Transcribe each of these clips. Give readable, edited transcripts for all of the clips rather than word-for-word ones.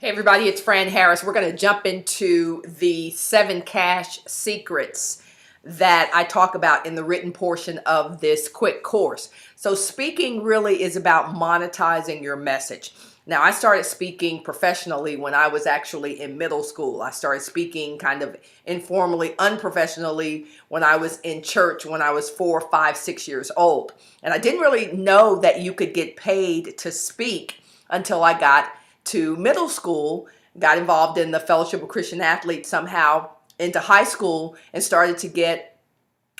Hey everybody, it's Fran Harris. We're going to jump into the 7 cash secrets that I talk about in the written portion of this quick course. So speaking really is about monetizing your message. Now, I started speaking professionally when I was actually in middle school. I started speaking kind of informally, unprofessionally when I was in church when I was 4, 5, 6 years old. And I didn't really know that you could get paid to speak until I got to middle school, got involved in the Fellowship of Christian Athletes somehow into high school, and started to get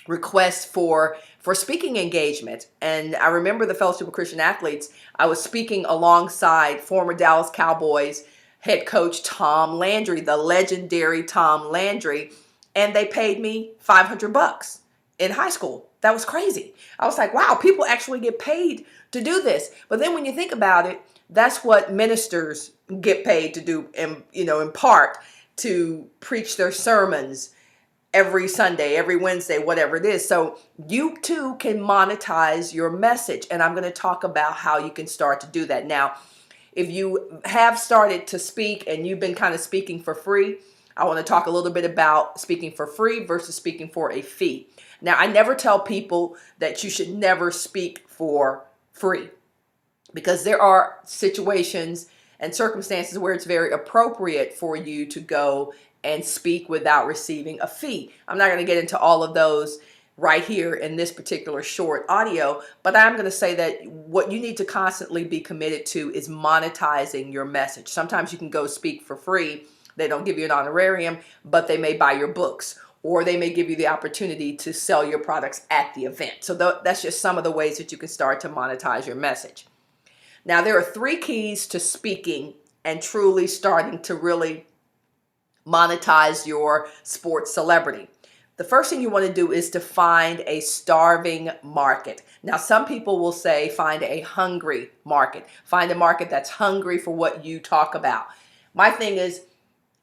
requests for speaking engagements. And I remember the Fellowship of Christian Athletes, I was speaking alongside former Dallas Cowboys head coach Tom Landry, the legendary Tom Landry, and they paid me $500 in high school. That was crazy. I was like, wow, people actually get paid to do this. But then when you think about it, that's what ministers get paid to do, in part, to preach their sermons every Sunday, every Wednesday, whatever it is. So you too can monetize your message. And I'm going to talk about how you can start to do that. Now, if you have started to speak and you've been kind of speaking for free, I want to talk a little bit about speaking for free versus speaking for a fee. Now, I never tell people that you should never speak for free, because there are situations and circumstances where it's very appropriate for you to go and speak without receiving a fee. I'm not going to get into all of those right here in this particular short audio, but I'm going to say that what you need to constantly be committed to is monetizing your message. Sometimes you can go speak for free. They don't give you an honorarium, but they may buy your books, or they may give you the opportunity to sell your products at the event. So that's just some of the ways that you can start to monetize your message. Now, there are 3 keys to speaking and truly starting to really monetize your sports celebrity. The first thing you want to do is to find a starving market. Now, some people will say find a hungry market. Find a market that's hungry for what you talk about. My thing is,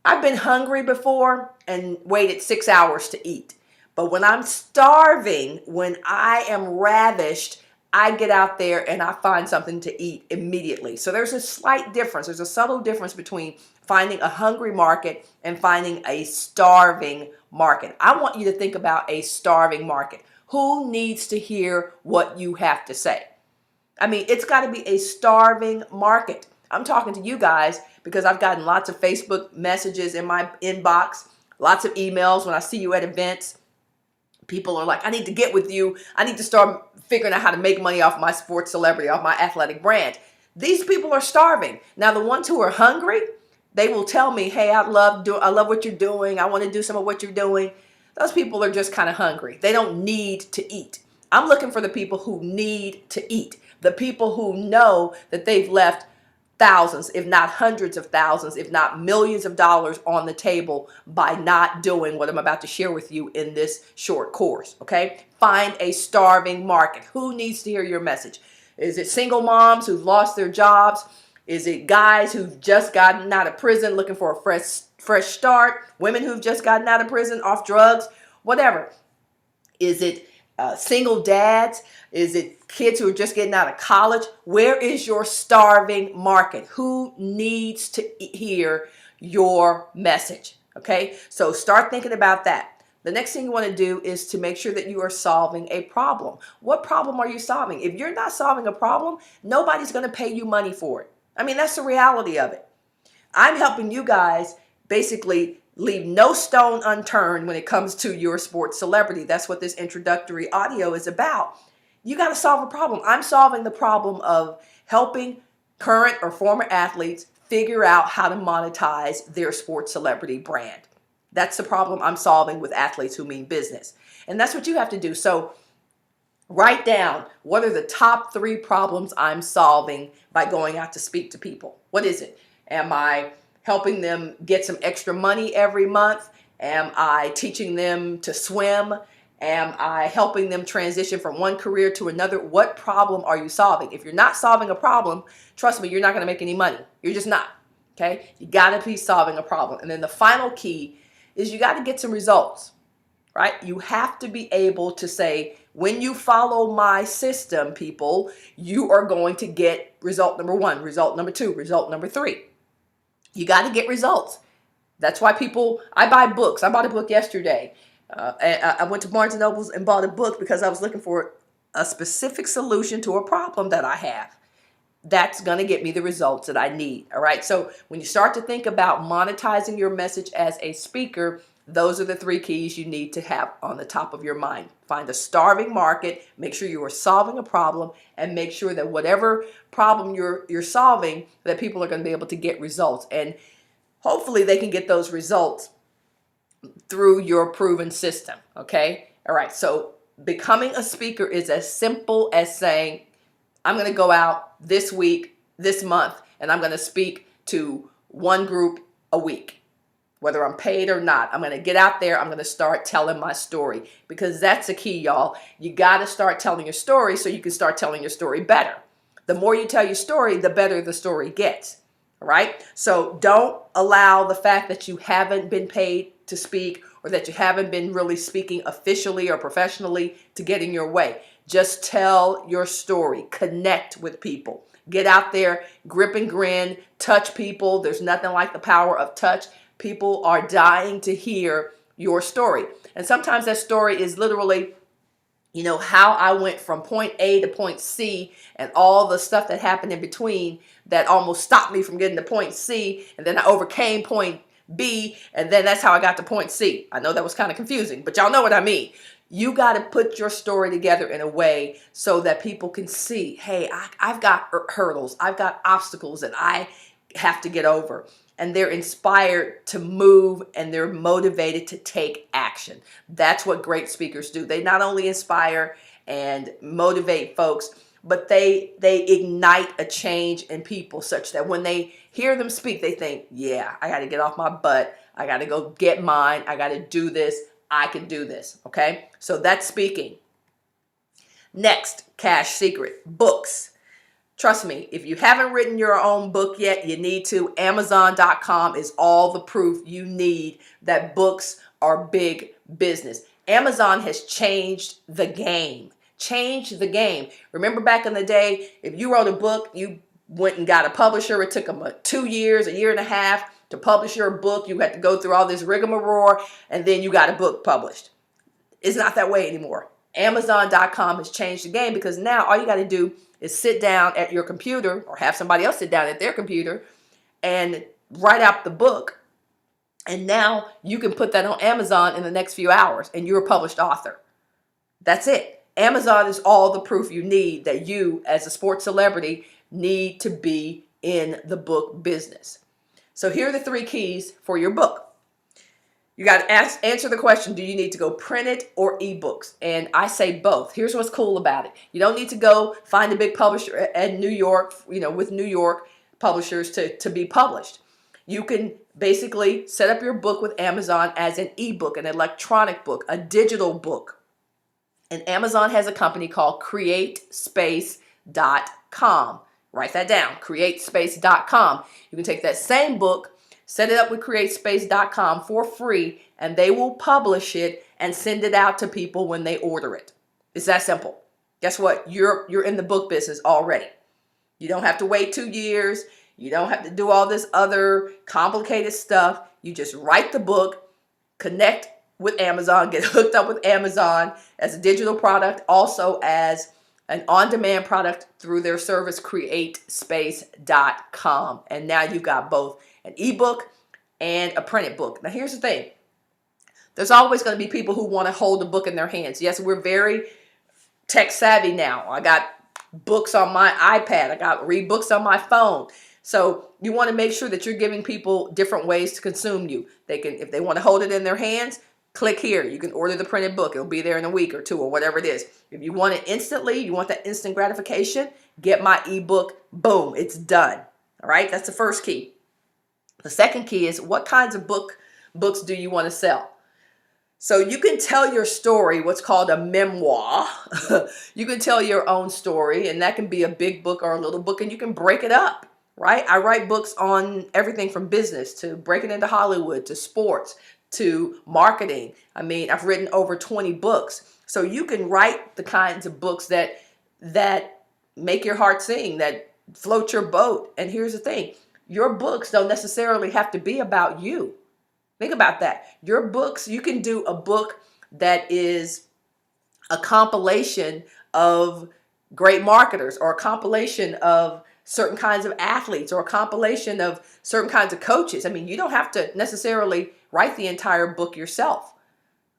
I've been hungry before and waited 6 hours to eat. But when I'm starving, when I am ravished, I get out there and I find something to eat immediately. So there's a slight difference. There's a subtle difference between finding a hungry market and finding a starving market. I want you to think about a starving market. Who needs to hear what you have to say? I mean, it's got to be a starving market. I'm talking to you guys because I've gotten lots of Facebook messages in my inbox, lots of emails when I see you at events. People are like, I need to get with you. I need to start figuring out how to make money off my sports celebrity, off my athletic brand. These people are starving. Now, the ones who are hungry, they will tell me, hey, I love what you're doing. I want to do some of what you're doing. Those people are just kind of hungry. They don't need to eat. I'm looking for the people who need to eat, the people who know that they've left thousands, if not hundreds of thousands, if not millions of dollars on the table by not doing what I'm about to share with you in this short course, okay? Find a starving market. Who needs to hear your message? Is it single moms who've lost their jobs? Is it guys who've just gotten out of prison looking for a fresh start? Women who've just gotten out of prison off drugs? Whatever. Is it single dads? Is it kids who are just getting out of college? Where is your starving market? Who needs to hear your message? Okay, so start thinking about that. The next thing you want to do is to make sure that you are solving a problem. What problem are you solving? If you're not solving a problem, nobody's going to pay you money for it. I mean, that's the reality of it. I'm helping you guys basically leave no stone unturned when it comes to your sports celebrity. That's what this introductory audio is about. You got to solve a problem. I'm solving the problem of helping current or former athletes figure out how to monetize their sports celebrity brand. That's the problem I'm solving with athletes who mean business. And that's what you have to do. So write down, what are the top 3 problems I'm solving by going out to speak to people? What is it? Am I helping them get some extra money every month? Am I teaching them to swim? Am I helping them transition from one career to another? What problem are you solving? If you're not solving a problem, trust me, you're not going to make any money. You're just not. Okay? You got to be solving a problem. And then the final key is you got to get some results, right? You have to be able to say, when you follow my system, people, you are going to get result number 1, result number 2, result number 3. You got to get results. That's why I buy books. I bought a book yesterday. I went to Barnes and Nobles and bought a book because I was looking for a specific solution to a problem that I have. That's going to get me the results that I need. All right. So when you start to think about monetizing your message as a speaker, those are the 3 keys you need to have on the top of your mind. Find a starving market, make sure you are solving a problem, and make sure that whatever problem you're solving, that people are going to be able to get results. And hopefully they can get those results through your proven system. Okay. All right. So becoming a speaker is as simple as saying, I'm going to go out this week, this month, and I'm going to speak to one group a week, whether I'm paid or not. I'm going to get out there. I'm going to start telling my story, because that's the key, y'all. You got to start telling your story so you can start telling your story better. The more you tell your story, the better the story gets. All right. So don't allow the fact that you haven't been paid to speak, or that you haven't been really speaking officially or professionally, to get in your way. Just tell your story. Connect with people. Get out there, grip and grin, touch people. There's nothing like the power of touch. People are dying to hear your story. And sometimes that story is literally, how I went from point A to point C, and all the stuff that happened in between that almost stopped me from getting to point C. And then I overcame point B, and then that's how I got to point C. I know that was kind of confusing, but y'all know what I mean. You got to put your story together in a way so that people can see, hey, I've got hurdles, I've got obstacles that I have to get over. And they're inspired to move, and they're motivated to take action. That's what great speakers do. They not only inspire and motivate folks, but they ignite a change in people, such that when they hear them speak, they think, yeah, I got to get off my butt. I got to go get mine. I got to do this. I can do this. Okay. So that's speaking. Next, cash secret, books. Trust me, if you haven't written your own book yet, you need to. Amazon.com is all the proof you need that books are big business. Amazon has changed the game. Changed the game. Remember back in the day, if you wrote a book, you went and got a publisher. It took them 2 years, a year and a half to publish your book. You had to go through all this rigmarole, and then you got a book published. It's not that way anymore. Amazon.com has changed the game, because now all you got to do is sit down at your computer, or have somebody else sit down at their computer and write out the book. And now you can put that on Amazon in the next few hours, and you're a published author. That's it. Amazon is all the proof you need that you, as a sports celebrity, need to be in the book business. So here are the 3 keys for your book. You got to answer the question, do you need to go print it or ebooks? And I say both. Here's what's cool about it. You don't need to go find a big publisher at New York, with New York publishers to be published. You can basically set up your book with Amazon as an ebook, an electronic book, a digital book. And Amazon has a company called createspace.com. Write that down, createspace.com. You can take that same book, set it up with createspace.com for free, and they will publish it and send it out to people when they order it. It's that simple. Guess what? You're in the book business already. You don't have to wait 2 years. You don't have to do all this other complicated stuff. You just write the book, connect with Amazon, get hooked up with Amazon as a digital product, also as an on-demand product through their service, createspace.com. And now you've got both an ebook and a printed book. Now, here's the thing. There's always going to be people who want to hold a book in their hands. Yes, we're very tech savvy now. I got books on my iPad. I got read books on my phone. So you want to make sure that you're giving people different ways to consume you. They can, if they want to hold it in their hands, click here. You can order the printed book. It'll be there in a week or 2 or whatever it is. If you want it instantly, you want that instant gratification, get my ebook. Boom, it's done. All right, that's the first key. The second key is, what kinds of books do you want to sell? So you can tell your story, what's called a memoir. You can tell your own story, and that can be a big book or a little book, and you can break it up, right? I write books on everything from business to breaking into Hollywood to sports to marketing. I mean, I've written over 20 books. So you can write the kinds of books that make your heart sing, that float your boat. And here's the thing. your books don't necessarily have to be about you. Think about that. Your books, you can do a book that is a compilation of great marketers, or a compilation of certain kinds of athletes, or a compilation of certain kinds of coaches. I mean, you don't have to necessarily write the entire book yourself,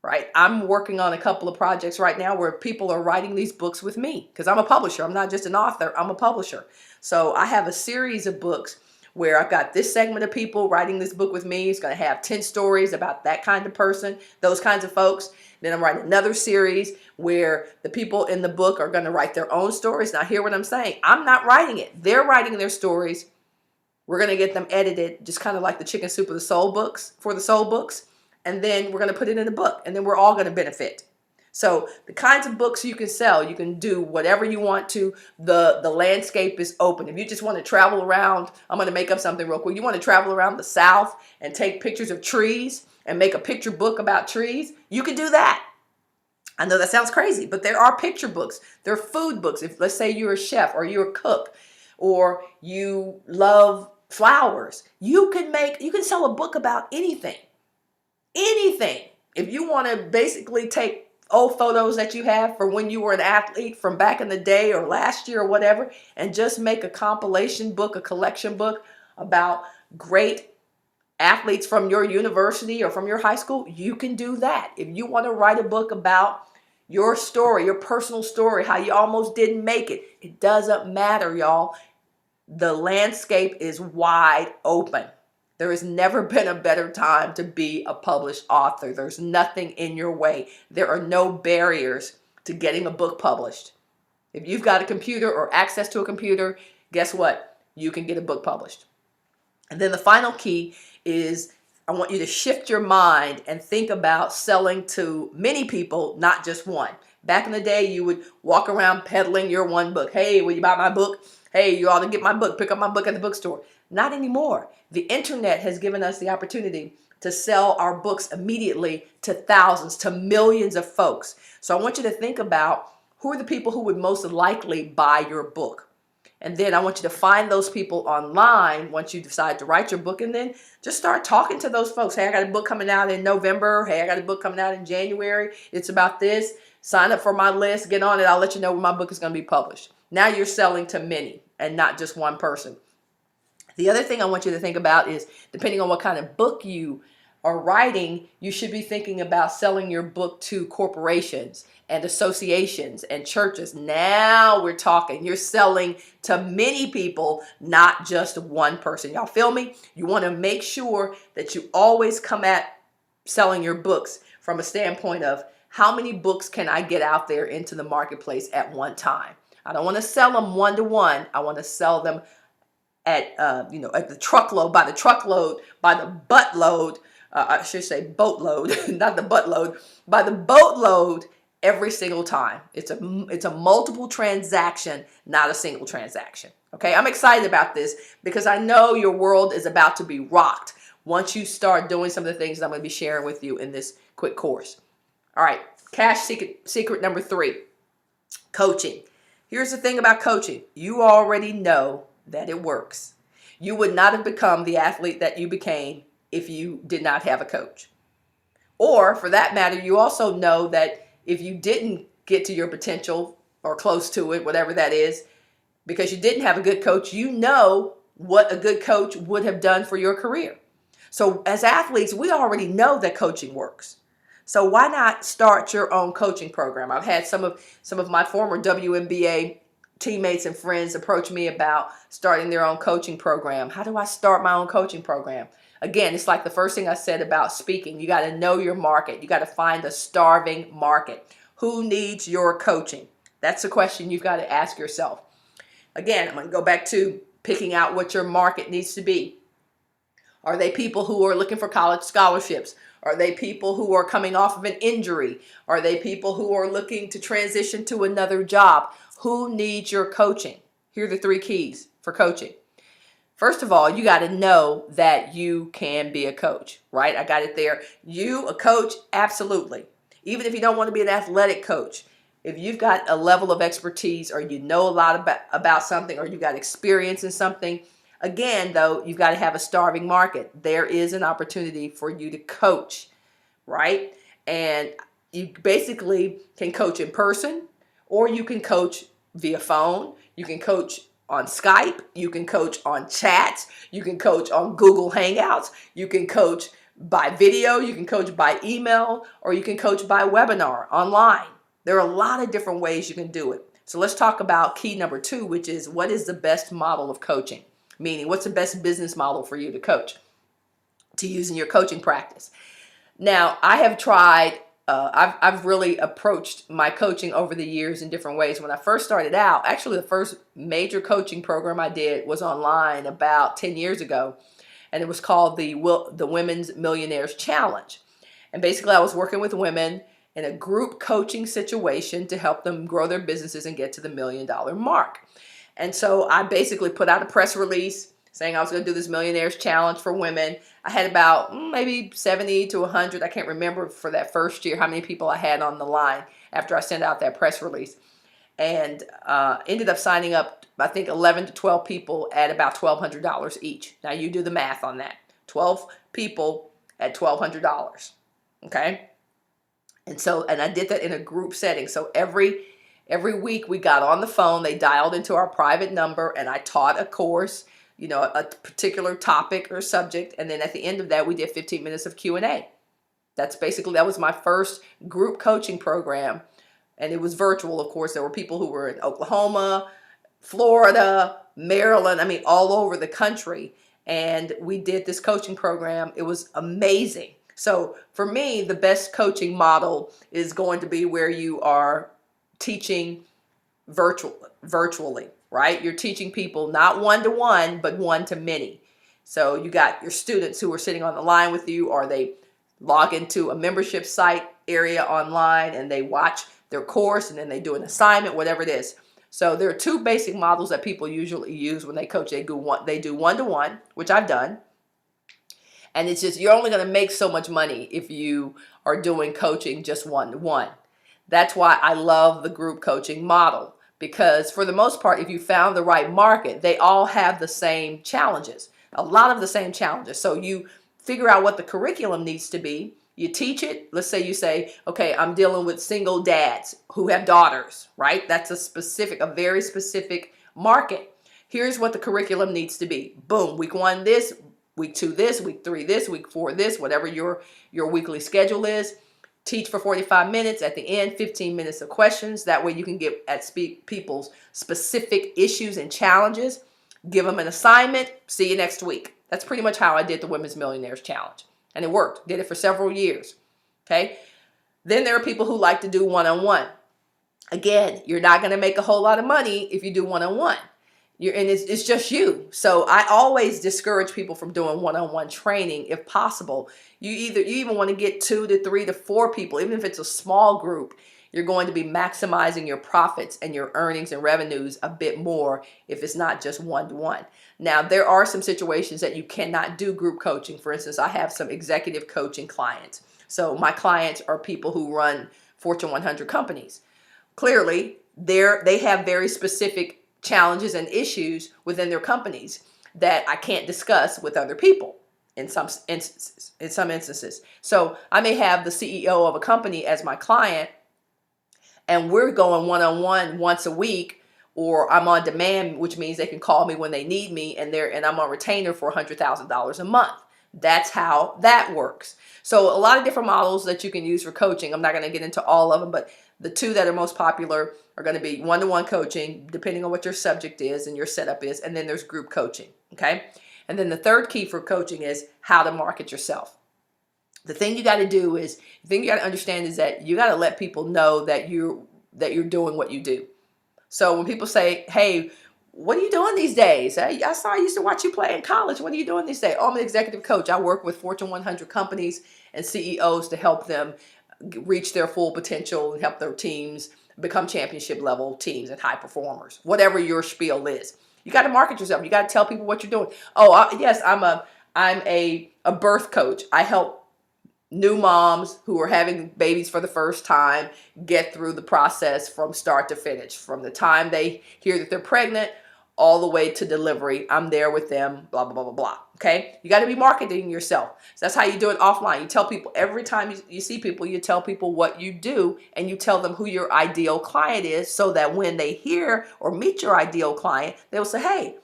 right? I'm working on a couple of projects right now where people are writing these books with me, because I'm a publisher. I'm not just an author, I'm a publisher. So I have a series of books where I've got this segment of people writing this book with me. It's going to have 10 stories about that kind of person, those kinds of folks. Then I'm writing another series where the people in the book are going to write their own stories. Now, hear what I'm saying. I'm not writing it. They're writing their stories. We're going to get them edited, just kind of like the Chicken Soup of the Soul books, for the soul books. And then we're going to put it in a book, and then we're all going to benefit. So the kinds of books you can sell, you can do whatever you want to. The landscape is open. If you just want to travel around, I'm going to make up something real quick. You want to travel around the South and take pictures of trees and make a picture book about trees, you can do that. I know that sounds crazy, but there are picture books. There are food books. If, let's say, you're a chef or you're a cook or you love flowers, you can sell a book about anything. Anything. If you want to basically take old photos that you have for when you were an athlete from back in the day or last year or whatever, and just make a compilation book, a collection book about great athletes from your university or from your high school, you can do that. If you want to write a book about your story, your personal story, how you almost didn't make it, it doesn't matter, y'all. The landscape is wide open. There has never been a better time to be a published author. There's nothing in your way. There are no barriers to getting a book published. If you've got a computer or access to a computer, guess what? You can get a book published. And then the final key is, I want you to shift your mind and think about selling to many people, not just one. Back in the day, you would walk around peddling your one book. Hey, will you buy my book? Hey, you ought to get my book. Pick up my book at the bookstore. Not anymore. The internet has given us the opportunity to sell our books immediately to thousands, to millions of folks. So I want you to think about, who are the people who would most likely buy your book? And then I want you to find those people online once you decide to write your book, and then just start talking to those folks. Hey, I got a book coming out in November. Hey, I got a book coming out in January. It's about this. Sign up for my list. Get on it. I'll let you know when my book is going to be published. Now you're selling to many and not just one person. The other thing I want you to think about is, depending on what kind of book you are writing, you should be thinking about selling your book to corporations and associations and churches. Now we're talking. You're selling to many people, not just one person. Y'all feel me? You want to make sure that you always come at selling your books from a standpoint of, how many books can I get out there into the marketplace at one time? I don't want to sell them one-to-one. I want to sell them at at the truckload, by the buttload. I should say boatload, not the buttload, by the boatload every single time. It's a multiple transaction, not a single transaction. Okay, I'm excited about this because I know your world is about to be rocked once you start doing some of the things that I'm going to be sharing with you in this quick course. All right, cash secret number 3, coaching. Here's the thing about coaching. You already know that it works. You would not have become the athlete that you became if you did not have a coach. Or for that matter, you also know that if you didn't get to your potential or close to it, whatever that is, because you didn't have a good coach, you know what a good coach would have done for your career. So as athletes, we already know that coaching works. So why not start your own coaching program? I've had some of my former WNBA teammates and friends approach me about starting their own coaching program. How do I start my own coaching program? Again, it's like the first thing I said about speaking. You got to know your market. You got to find the starving market. Who needs your coaching? That's the question you've got to ask yourself. Again, I'm going to go back to picking out what your market needs to be. Are they people who are looking for college scholarships? Are they people who are coming off of an injury? Are they people who are looking to transition to another job? Who needs your coaching? Here are the 3 keys for coaching. First of all, you got to know that you can be a coach, right? I got it there. You, a coach, absolutely. Even if you don't want to be an athletic coach, if you've got a level of expertise or you know a lot about something or you got experience in something, Again, though, you've got to have a starving market. There is an opportunity for you to coach, right? And you basically can coach in person, or you can coach via phone. You can coach on Skype. You can coach on chats. You can coach on Google Hangouts. You can coach by video. You can coach by email, or you can coach by webinar online. There are a lot of different ways you can do it. So let's talk about key number 2, which is what is the best model of coaching? Meaning, what's the best business model for you to coach, to use in your coaching practice? Now, I have tried, I've really approached my coaching over the years in different ways. When I first started out, actually the first major coaching program I did was online about 10 years ago, and it was called the Women's Millionaires Challenge. And basically I was working with women in a group coaching situation to help them grow their businesses and get to the $1 million mark. And so I basically put out a press release saying I was going to do this Millionaires Challenge for women. I had about maybe 70 to 100, I can't remember for that first year how many people I had on the line after I sent out that press release. And ended up signing up, I think, 11 to 12 people at about $1,200 each. Now you do the math on that. 12 people at $1,200, okay? And I did that in a group setting. So every week we got on the phone, they dialed into our private number, and I taught a course, a particular topic or subject. And then at the end of that, we did 15 minutes of Q&A. That was my first group coaching program. And it was virtual, of course. There were people who were in Oklahoma, Florida, Maryland, all over the country. And we did this coaching program. It was amazing. So for me, the best coaching model is going to be where you are teaching virtually, right? You're teaching people not one-to-one, but one-to-many. So you got your students who are sitting on the line with you, or they log into a membership site area online and they watch their course, and then they do an assignment, whatever it is. So there are 2 basic models that people usually use when they coach. They do one-to-one, which I've done. And it's just, you're only going to make so much money if you are doing coaching just one-to-one. That's why I love the group coaching model, because for the most part, if you found the right market, they all have the same challenges, a lot of the same challenges. So you figure out what the curriculum needs to be. You teach it. Let's say you say, okay, I'm dealing with single dads who have daughters, right? That's a very specific market. Here's what the curriculum needs to be. Boom, week 1 this, week 2 this, week 3 this, week 4 this, whatever your weekly schedule is. Teach for 45 minutes. At the end, 15 minutes of questions. That way you can get at people's specific issues and challenges. Give them an assignment. See you next week. That's pretty much how I did the Women's Millionaires Challenge. And it worked. Did it for several years. Okay. Then there are people who like to do one-on-one. Again, you're not going to make a whole lot of money if you do one-on-one. And it's just you. So I always discourage people from doing one-on-one training if possible. You even want to get 2 to 3 to 4 people, even if it's a small group. You're going to be maximizing your profits and your earnings and revenues a bit more if it's not just one-to-one. Now, there are some situations that you cannot do group coaching. For instance, I have some executive coaching clients. So my clients are people who run Fortune 100 companies. Clearly, they have very specific challenges and issues within their companies that I can't discuss with other people in some instances. So I may have the CEO of a company as my client, and we're going one-on-one once a week, or I'm on demand, which means they can call me when they need me, and I'm on retainer for $100,000 a month. That's how that works. So a lot of different models that you can use for coaching. I'm not going to get into all of them, but the 2 that are most popular are going to be one-to-one coaching, depending on what your subject is and your setup is, and then there's group coaching, okay? And then the 3rd key for coaching is how to market yourself. The thing you got to understand is that you got to let people know that you're doing what you do. So when people say, hey, what are you doing these days? I used to watch you play in college. What are you doing these days? Oh, I'm an executive coach. I work with Fortune 100 companies and CEOs to help them reach their full potential and help their teams become championship level teams and high performers, whatever your spiel is. You got to market yourself. You got to tell people what you're doing. Oh, yes, I'm a birth coach. I help new moms who are having babies for the first time get through the process from start to finish, from the time they hear that they're pregnant all the way to delivery. I'm there with them, blah, blah, blah, blah, blah. Okay? You got to be marketing yourself. So that's how you do it offline. You tell people, every time you see people, you tell people what you do, and you tell them who your ideal client is, so that when they hear or meet your ideal client, they'll say, hey,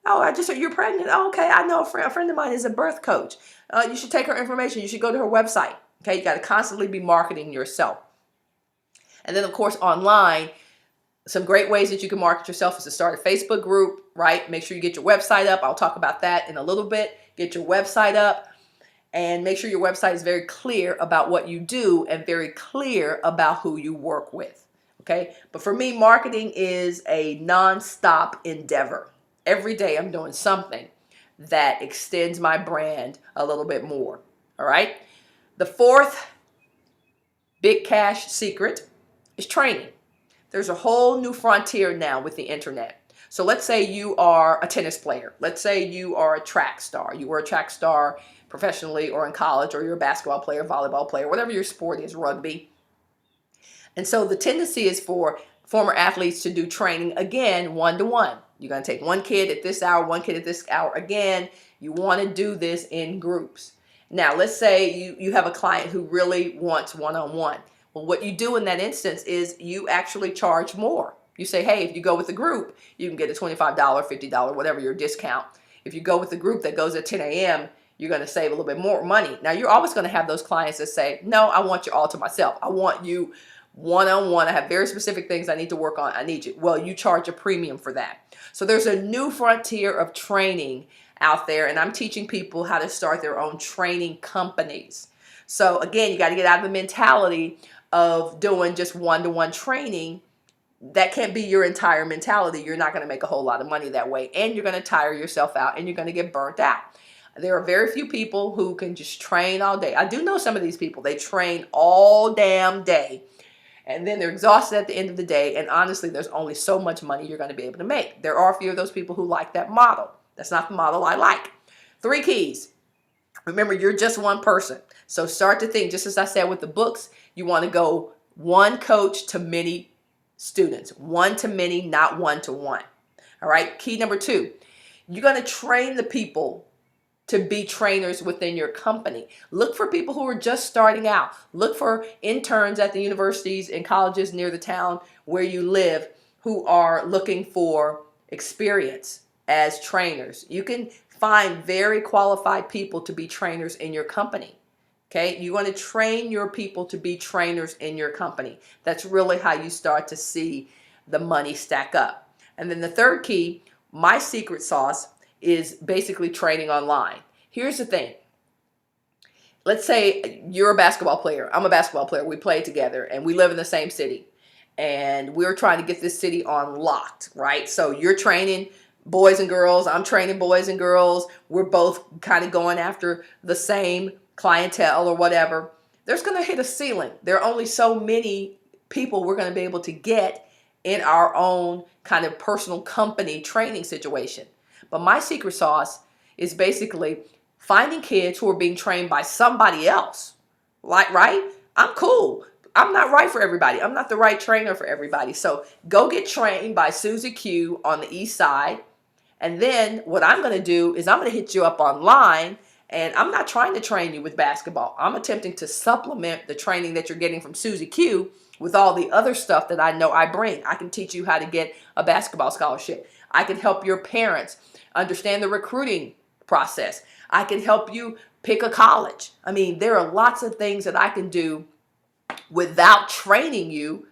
oh, I just heard you're pregnant. Oh, okay, I know a friend of mine is a birth coach. You should take her information. You should go to her website. Okay, you got to constantly be marketing yourself. And then, of course, online, some great ways that you can market yourself is to start a Facebook group, right? Make sure you get your website up. I'll talk about that in a little bit. Get your website up and make sure your website is very clear about what you do and very clear about who you work with, okay? But for me, marketing is a non-stop endeavor. Every day I'm doing something that extends my brand a little bit more, all right? The fourth big cash secret is training. There's a whole new frontier now with the internet. So let's say you are a tennis player. Let's say you are a track star. You were a track star professionally or in college, or you're a basketball player, volleyball player, whatever your sport is, rugby. And so the tendency is for former athletes to do training, again, one-to-one. You're going to take one kid at this hour, one kid at this hour. Again, you want to do this in groups. Now, let's say you have a client who really wants one-on-one. Well, what you do in that instance is you actually charge more. You say, hey, if you go with the group, you can get a $25, $50, whatever your discount. If you go with the group that goes at 10 a.m., you're going to save a little bit more money. Now, you're always going to have those clients that say, no, I want you all to myself. I want you one-on-one. I have very specific things I need to work on. I need you. Well, you charge a premium for that. So there's a new frontier of training out there, and I'm teaching people how to start their own training companies. So again, you got to get out of the mentality of doing just one-to-one training. That can't be your entire mentality. You're not going to make a whole lot of money that way, and you're going to tire yourself out, and you're going to get burnt out. There are very few people who can just train all day. I do know some of these people. They train all damn day, and then they're exhausted at the end of the day, and honestly, there's only so much money you're going to be able to make. There are a few of those people who like that model. That's not the model I like. 3 keys. Remember, you're just one person. So start to think, just as I said with the books, you want to go one coach to many students. One to many, not one to one. All right. Key number 2, you're going to train the people to be trainers within your company. Look for people who are just starting out. Look for interns at the universities and colleges near the town where you live who are looking for experience as trainers. You can find very qualified people to be trainers in your company. Okay, you want to train your people to be trainers in your company. That's really how you start to see the money stack up. And then the third key, my secret sauce, is basically training online. Here's the thing. Let's say you're a basketball player. I'm a basketball player. We play together and we live in the same city. And we're trying to get this city unlocked, right? So you're training boys and girls. I'm training boys and girls. We're both kind of going after the same clientele or whatever. There's going to hit a ceiling. There are only so many people we're going to be able to get in our own kind of personal company training situation. But my secret sauce is basically finding kids who are being trained by somebody else. Like, right? I'm cool. I'm not right for everybody. I'm not the right trainer for everybody. So go get trained by Susie Q on the east side. And then what I'm going to do is I'm going to hit you up online, and I'm not trying to train you with basketball. I'm attempting to supplement the training that you're getting from Susie Q with all the other stuff that I know I bring. I can teach you how to get a basketball scholarship. I can help your parents understand the recruiting process. I can help you pick a college. I mean, there are lots of things that I can do without training you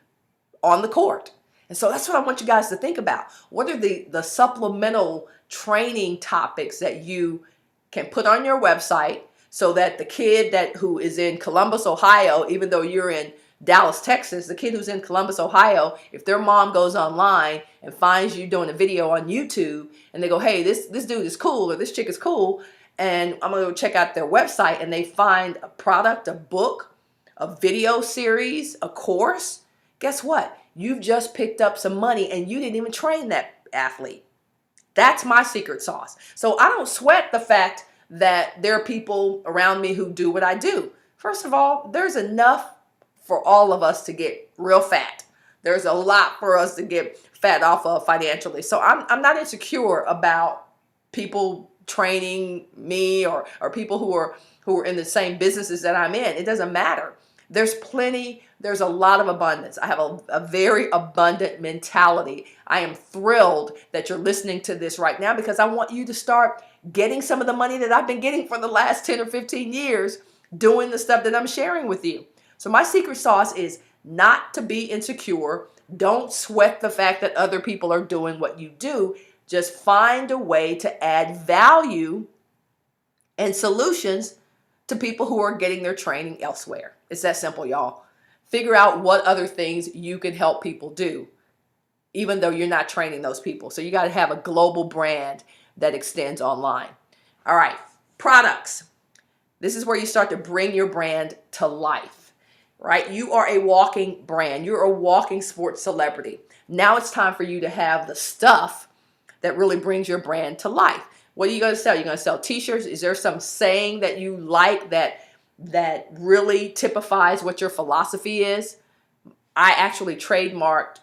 on the court. And so that's what I want you guys to think about. What are the supplemental training topics that you can put on your website so that the kid who is in Columbus, Ohio, even though you're in Dallas, Texas, the kid who's in Columbus, Ohio, if their mom goes online and finds you doing a video on YouTube and they go, hey, this dude is cool, or this chick is cool, and I'm going to go check out their website, and they find a product, a book, a video series, a course, guess what? You've just picked up some money and you didn't even train that athlete. That's my secret sauce. So I don't sweat the fact that there are people around me who do what I do. First of all, there's enough for all of us to get real fat. There's a lot for us to get fed off of financially. So I'm not insecure about people training me or people who are in the same businesses that I'm in. It doesn't matter. There's a lot of abundance. I have a very abundant mentality. I am thrilled that you're listening to this right now because I want you to start getting some of the money that I've been getting for the last 10 or 15 years doing the stuff that I'm sharing with you. So my secret sauce is not to be insecure. Don't sweat the fact that other people are doing what you do. Just find a way to add value and solutions to people who are getting their training elsewhere. It's that simple, y'all. Figure out what other things you can help people do, even though you're not training those people. So you got to have a global brand that extends online. All right, products. This is where you start to bring your brand to life, right? You are a walking brand. You're a walking sports celebrity. Now it's time for you to have the stuff that really brings your brand to life. What are you going to sell? You're going to sell t-shirts? Is there some saying that you like that really typifies what your philosophy is? I actually trademarked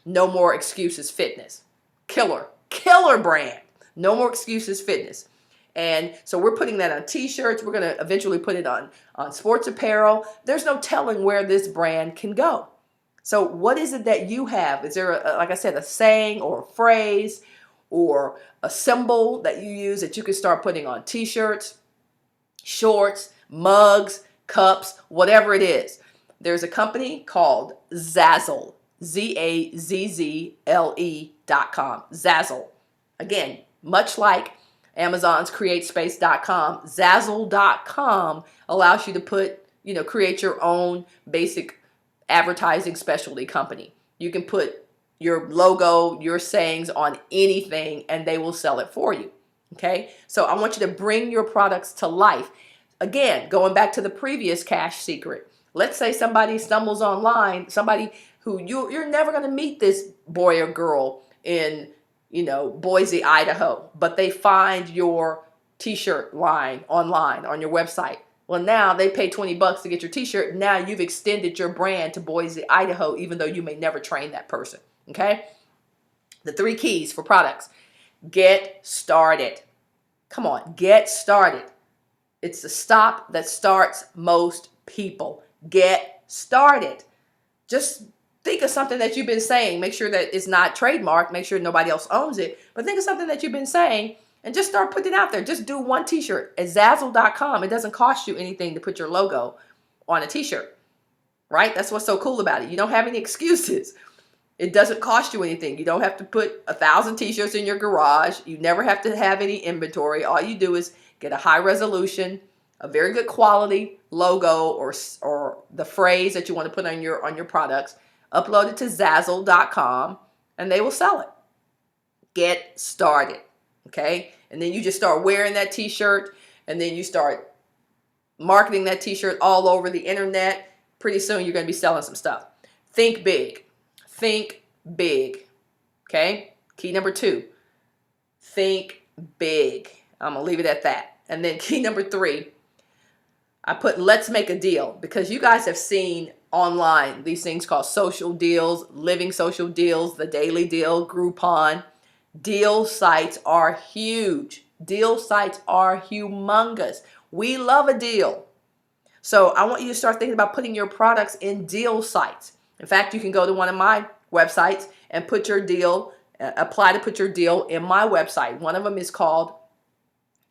No More Excuses Fitness. Killer brand. No More Excuses Fitness. And so we're putting that on t-shirts. We're going to eventually put it on sports apparel. There's no telling where this brand can go. So what is it that you have? Is there, like I said, a saying or a phrase or a symbol that you use that you can start putting on t-shirts, shorts, mugs, cups, whatever it is? There's a company called Zazzle, Zazzle.com. Zazzle. Again, much like Amazon's CreateSpace.com, Zazzle.com allows you to create your own basic advertising specialty company. You can put your logo, your sayings on anything, and they will sell it for you. Okay? So I want you to bring your products to life. Again, going back to the previous cash secret. Let's say somebody stumbles online, somebody who you're never going to meet this boy or girl in, Boise, Idaho, but they find your t-shirt line online on your website. Well, now they pay $20 to get your t-shirt. Now you've extended your brand to Boise, Idaho, even though you may never train that person. Okay? The 3 keys for products. Get started. Come on, get started. It's the stop that starts most people. Get started. Just think of something that you've been saying. Make sure that it's not trademarked. Make sure nobody else owns it. But think of something that you've been saying and just start putting it out there. Just do one t-shirt at Zazzle.com. It doesn't cost you anything to put your logo on a t-shirt, right? That's what's so cool about it. You don't have any excuses. It doesn't cost you anything. You don't have to put 1,000 t-shirts in your garage. You never have to have any inventory. All you do is get a high resolution, a very good quality logo or the phrase that you want to put on your products, upload it to Zazzle.com, and they will sell it. Get started, okay? And then you just start wearing that t-shirt, and then you start marketing that t-shirt all over the internet. Pretty soon you're going to be selling some stuff. Think big. Think big, okay? Key number 2, think big. I'm going to leave it at that. And then key number 3, I put let's make a deal, because you guys have seen online these things called social deals, living social deals, the daily deal, Groupon. Deal sites are huge. Deal sites are humongous. We love a deal. So I want you to start thinking about putting your products in deal sites. In fact, you can go to one of my websites and put your deal, apply to put your deal in my website. One of them is called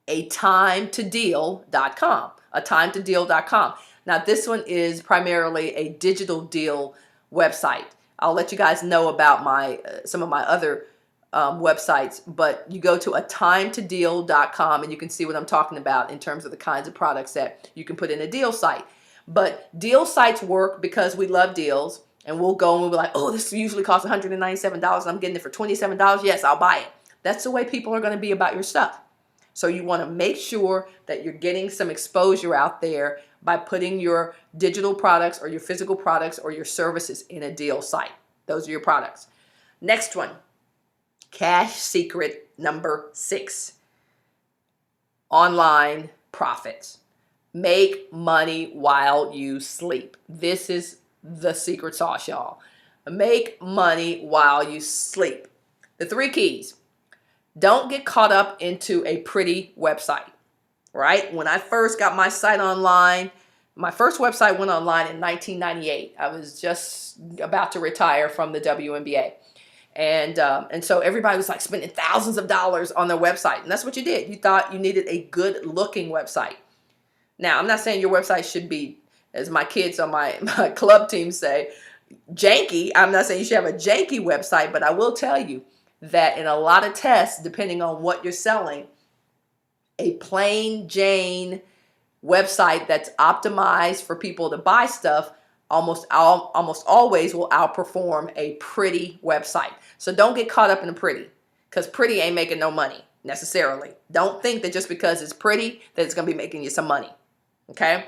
atimetodeal.com. atimetodeal.com. Now, this one is primarily a digital deal website. I'll let you guys know about some of my other websites, but you go to atimetodeal.com and you can see what I'm talking about in terms of the kinds of products that you can put in a deal site. But deal sites work because we love deals, and we'll go and we'll be like, oh, this usually costs $197 and I'm getting it for $27. Yes, I'll buy it. That's the way people are going to be about your stuff. So you want to make sure that you're getting some exposure out there by putting your digital products or your physical products or your services in a deal site. Those are your products. Next one, cash secret number 6, online profits. Make money while you sleep. This is the secret sauce, y'all. Make money while you sleep. The 3 keys. Don't get caught up into a pretty website, right? When I first got my site online, my first website went online in 1998. I was just about to retire from the WNBA. And so everybody was like spending thousands of dollars on their website. And that's what you did. You thought you needed a good looking website. Now, I'm not saying your website should be, as my kids on my club team say, janky. I'm not saying you should have a janky website, but I will tell you that in a lot of tests, depending on what you're selling, a plain Jane website that's optimized for people to buy stuff almost always will outperform a pretty website. So don't get caught up in the pretty, because pretty ain't making no money necessarily. Don't think that just because it's pretty that it's going to be making you some money. Okay?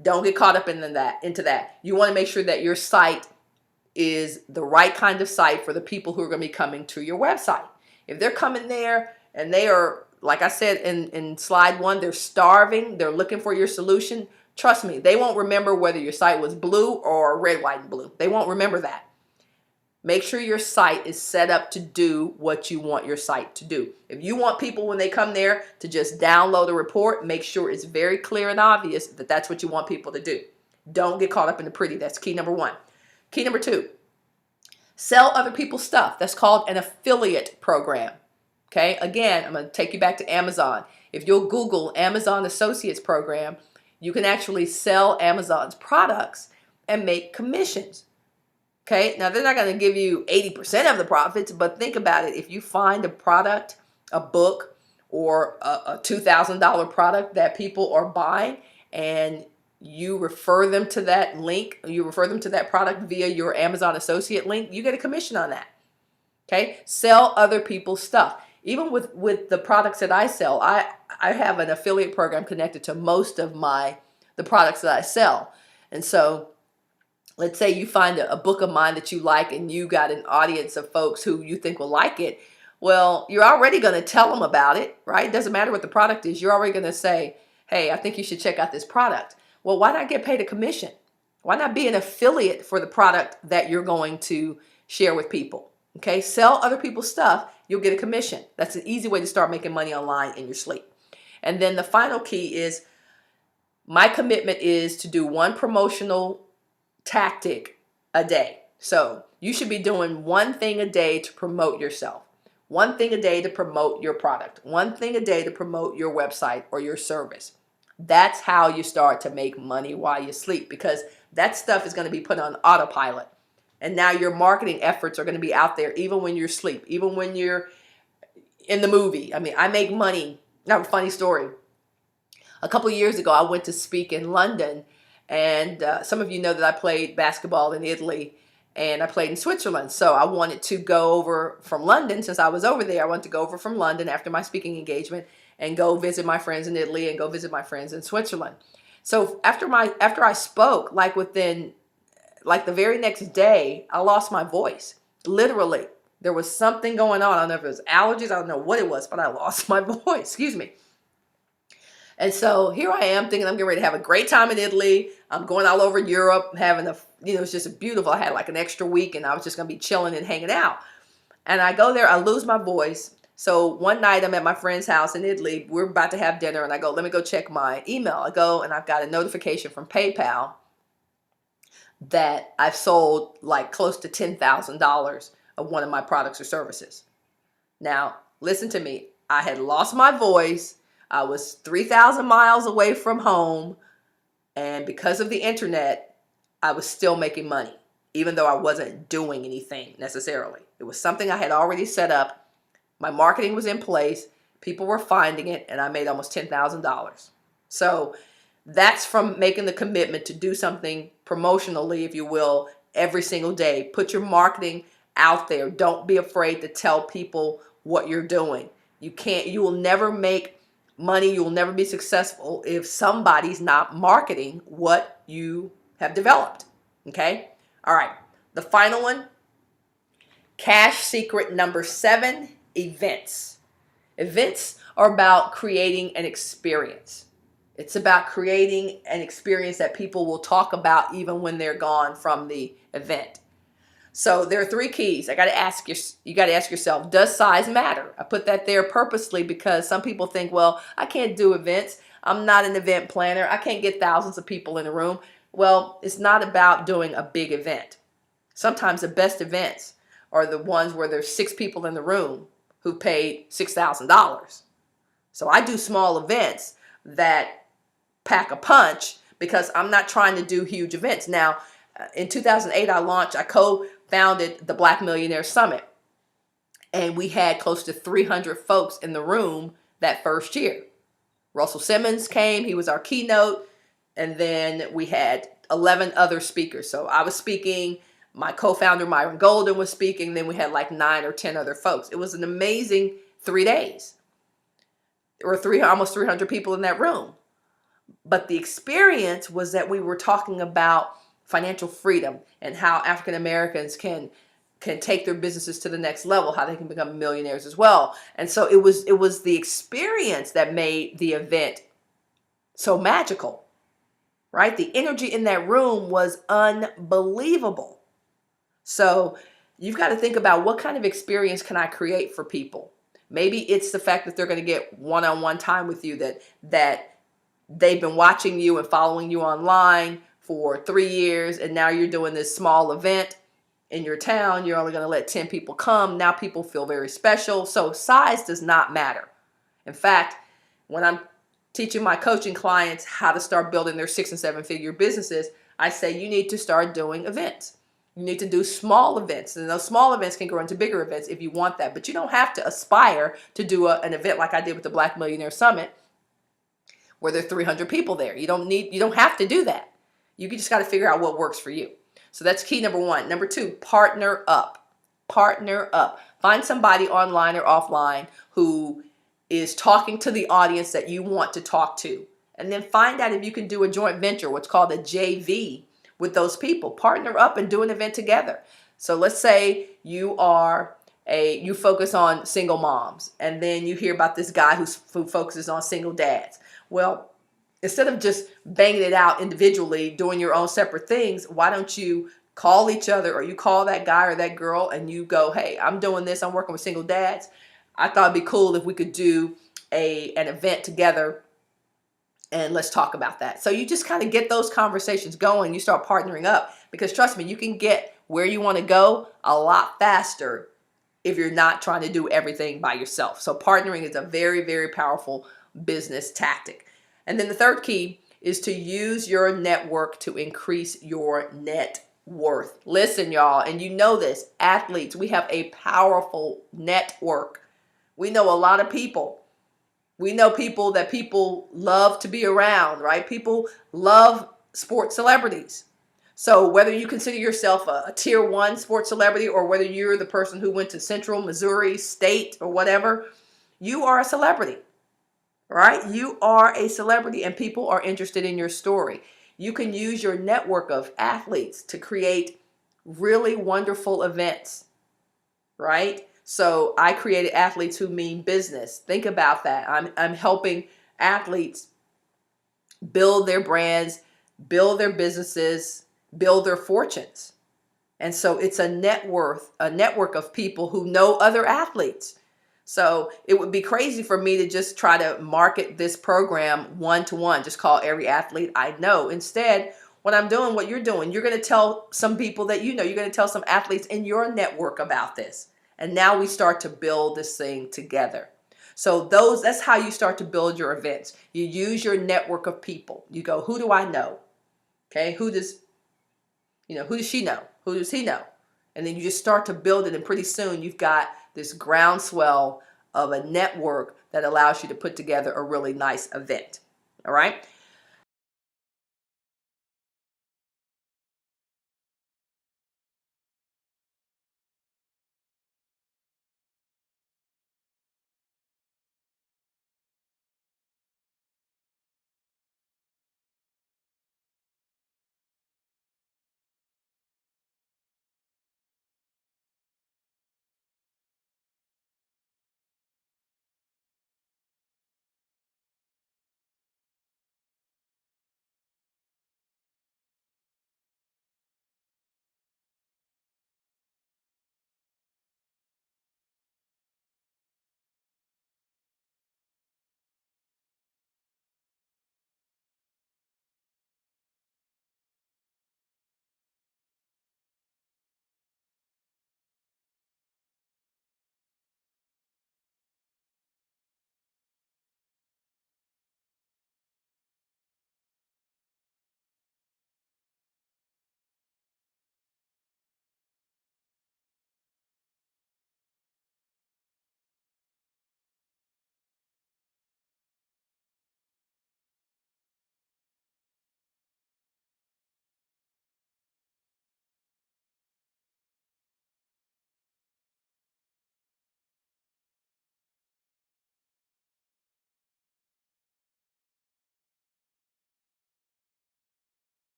Don't get caught up into that. You want to make sure that your site is the right kind of site for the people who are going to be coming to your website. If they're coming there and they are, like I said in slide 1, they're starving, they're looking for your solution, trust me, they won't remember whether your site was blue or red, white, and blue. They won't remember that. Make sure your site is set up to do what you want your site to do. If you want people when they come there to just download a report, make sure it's very clear and obvious that that's what you want people to do. Don't get caught up in the pretty. That's key number 1. Key number 2, sell other people's stuff. That's called an affiliate program. Okay, again, I'm going to take you back to Amazon. If you'll Google Amazon Associates Program, you can actually sell Amazon's products and make commissions. Okay, now they're not going to give you 80% of the profits, but think about it. If you find a product, a book, or a $2,000 product that people are buying, and you refer them to that link, you refer them to that product via your Amazon Associate link, you get a commission on that. Okay, sell other people's stuff. Even with the products that I sell, I have an affiliate program connected to most of the products that I sell. And so let's say you find a book of mine that you like and you got an audience of folks who you think will like it. Well, you're already going to tell them about it, right? It doesn't matter what the product is. You're already going to say, hey, I think you should check out this product. Well, why not get paid a commission? Why not be an affiliate for the product that you're going to share with people? Okay, sell other people's stuff, you'll get a commission. That's an easy way to start making money online in your sleep. And then the final key is, my commitment is to do 1 promotional tactic a day. So you should be doing 1 thing a day to promote yourself, 1 thing a day to promote your product, 1 thing a day to promote your website or your service. That's how you start to make money while you sleep, because that stuff is going to be put on autopilot. And now your marketing efforts are going to be out there even when you're asleep, even when you're in the movie. I mean, I make money. Now, a funny story. A couple of years ago, I went to speak in London, and some of you know that I played basketball in Italy, and I played in Switzerland. So I wanted to go over from London. Since I was over there, I wanted to go over from London after my speaking engagement and go visit my friends in Italy and go visit my friends in Switzerland. So after I spoke, like the very next day, I lost my voice. Literally, there was something going on. I don't know if it was allergies. I don't know what it was, but I lost my voice. Excuse me. And so here I am thinking I'm getting ready to have a great time in Italy. I'm going all over Europe, having it's just beautiful. I had like an extra week and I was just going to be chilling and hanging out. And I go there, I lose my voice. So one night I'm at my friend's house in Italy. We're about to have dinner and I go, let me go check my email. I go and I've got a notification from PayPal that I've sold like close to $10,000 of one of my products or services. Now, listen to me. I had lost my voice. I was 3,000 miles away from home. And because of the internet, I was still making money, even though I wasn't doing anything necessarily. It was something I had already set up. My marketing was in place. People were finding it, and I made almost $10,000. So that's from making the commitment to do something promotionally, if you will, every single day. Put your marketing out there. Don't be afraid to tell people what you're doing. You will never make money. You will never be successful if somebody's not marketing what you have developed. Okay? All right. The final one, cash secret number 7, events. Events are about creating an experience. It's about creating an experience that people will talk about even when they're gone from the event. So there are three keys. You got to ask yourself, does size matter? I put that there purposely because some people think, well, I can't do events. I'm not an event planner. I can't get thousands of people in a room. Well, it's not about doing a big event. Sometimes the best events are the ones where there's 6 people in the room who paid $6,000. So I do small events that pack a punch because I'm not trying to do huge events. Now, in 2008, I co-founded the Black Millionaire Summit, and we had close to 300 folks in the room that first year. Russell Simmons came, he was our keynote, and then we had 11 other speakers. So I was speaking, my co-founder Myron Golden was speaking, then we had like 9 or 10 other folks. It was an amazing 3 days. There were almost 300 people in that room. But the experience was that we were talking about financial freedom and how African Americans can take their businesses to the next level, how they can become millionaires as well. And so it was the experience that made the event so magical, right? The energy in that room was unbelievable. So you've got to think about, what kind of experience can I create for people? Maybe it's the fact that they're going to get one-on-one time with you, that they've been watching you and following you online for 3 years, and now you're doing this small event in your town. You're only going to let 10 people come. Now people feel very special. So size does not matter. In fact, when I'm teaching my coaching clients how to start building their 6- and 7-figure businesses, I say you need to start doing events. You need to do small events, and those small events can grow into bigger events if you want that. But you don't have to aspire to do an event like I did with the Black Millionaire Summit, where there are 300 people there. You don't have to do that. You just got to figure out what works for you. So that's key number 1. Number 2, partner up. Partner up. Find somebody online or offline who is talking to the audience that you want to talk to. And then find out if you can do a joint venture, what's called a JV, with those people. Partner up and do an event together. So let's say you focus on single moms, and then you hear about this guy who focuses on single dads. Well, instead of just banging it out individually, doing your own separate things, why don't you call each other, or you call that guy or that girl and you go, hey, I'm doing this. I'm working with single dads. I thought it'd be cool if we could do an event together, and let's talk about that. So you just kind of get those conversations going. You start partnering up, because trust me, you can get where you want to go a lot faster if you're not trying to do everything by yourself. So partnering is a very, very powerful business tactic. And then the third key is to use your network to increase your net worth. Listen, y'all, and you know this, athletes, we have a powerful network. We know a lot of people. We know people that people love to be around, right? People love sports celebrities. So whether you consider yourself a tier 1 sports celebrity, or whether you're the person who went to Central Missouri State or whatever, you are a celebrity, right? You are a celebrity, and people are interested in your story. You can use your network of athletes to create really wonderful events, right? So I created Athletes Who Mean Business. Think about that. I'm helping athletes build their brands, build their businesses, build their fortunes. And so it's a network of people who know other athletes. So it would be crazy for me to just try to market this program one-to-one, just call every athlete I know. Instead, what I'm doing, what you're doing, you're going to tell some people that you know, you're going to tell some athletes in your network about this. And now we start to build this thing together. So that's how you start to build your events. You use your network of people. You go, who do I know? Okay, who does she know? Who does he know? And then you just start to build it, and pretty soon you've got this groundswell of a network that allows you to put together a really nice event. All right?